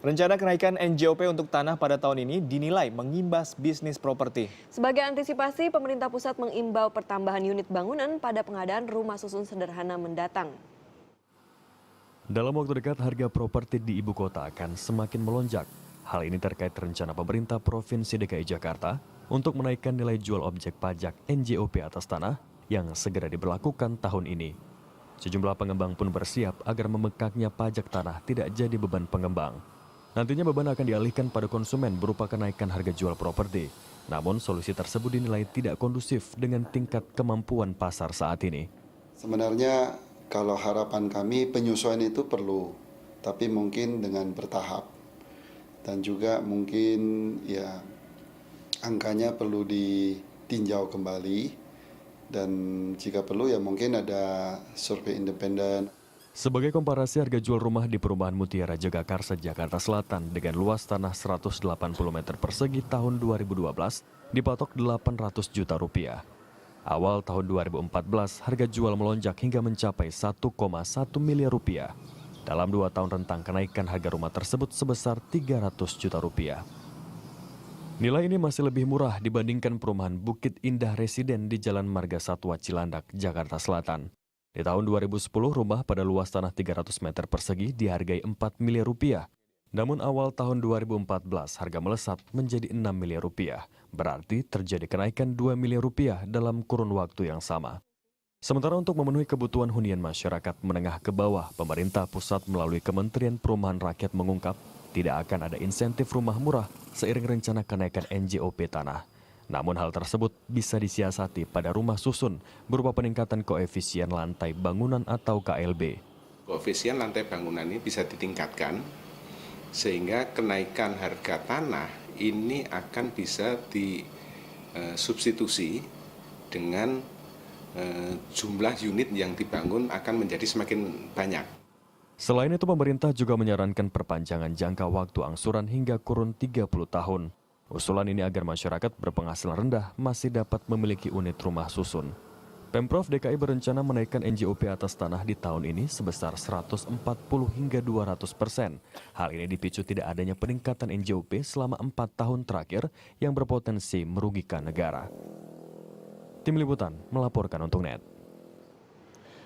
Rencana kenaikan NJOP untuk tanah pada tahun ini dinilai mengimbas bisnis properti. Sebagai antisipasi, pemerintah pusat mengimbau pertambahan unit bangunan pada pengadaan rumah susun sederhana mendatang. Dalam waktu dekat, harga properti di ibu kota akan semakin melonjak. Hal ini terkait rencana pemerintah Provinsi DKI Jakarta untuk menaikkan nilai jual objek pajak NJOP atas tanah yang segera diberlakukan tahun ini. Sejumlah pengembang pun bersiap agar membengkaknya pajak tanah tidak jadi beban pengembang. Nantinya beban akan dialihkan pada konsumen berupa kenaikan harga jual properti. Namun solusi tersebut dinilai tidak kondusif dengan tingkat kemampuan pasar saat ini. Sebenarnya kalau harapan kami penyesuaian itu perlu, tapi mungkin dengan bertahap. Dan juga mungkin ya angkanya perlu ditinjau kembali. Dan jika perlu ya mungkin ada survei independen. Sebagai komparasi, harga jual rumah di perumahan Mutiara Jagakarsa, Jakarta Selatan dengan luas tanah 180 meter persegi tahun 2012 dipatok 800 juta rupiah. Awal tahun 2014, harga jual melonjak hingga mencapai 1,1 miliar rupiah. Dalam 2 tahun rentang kenaikan harga rumah tersebut sebesar 300 juta rupiah. Nilai ini masih lebih murah dibandingkan perumahan Bukit Indah Residen di Jalan Marga Satwa Cilandak, Jakarta Selatan. Di tahun 2010, rumah pada luas tanah 300 meter persegi dihargai 4 miliar rupiah. Namun awal tahun 2014, harga melesat menjadi 6 miliar rupiah. Berarti terjadi kenaikan 2 miliar rupiah dalam kurun waktu yang sama. Sementara untuk memenuhi kebutuhan hunian masyarakat menengah ke bawah, pemerintah pusat melalui Kementerian Perumahan Rakyat mengungkap tidak akan ada insentif rumah murah seiring rencana kenaikan NJOP tanah. Namun hal tersebut bisa disiasati pada rumah susun berupa peningkatan koefisien lantai bangunan atau KLB. Koefisien lantai bangunan ini bisa ditingkatkan sehingga kenaikan harga tanah ini akan bisa disubstitusi dengan jumlah unit yang dibangun akan menjadi semakin banyak. Selain itu, pemerintah juga menyarankan perpanjangan jangka waktu angsuran hingga kurun 30 tahun. Usulan ini agar masyarakat berpenghasilan rendah masih dapat memiliki unit rumah susun. Pemprov DKI berencana menaikkan NJOP atas tanah di tahun ini sebesar 140 hingga 200%. Hal ini dipicu tidak adanya peningkatan NJOP selama 4 tahun terakhir yang berpotensi merugikan negara. Tim Liputan melaporkan untuk NET.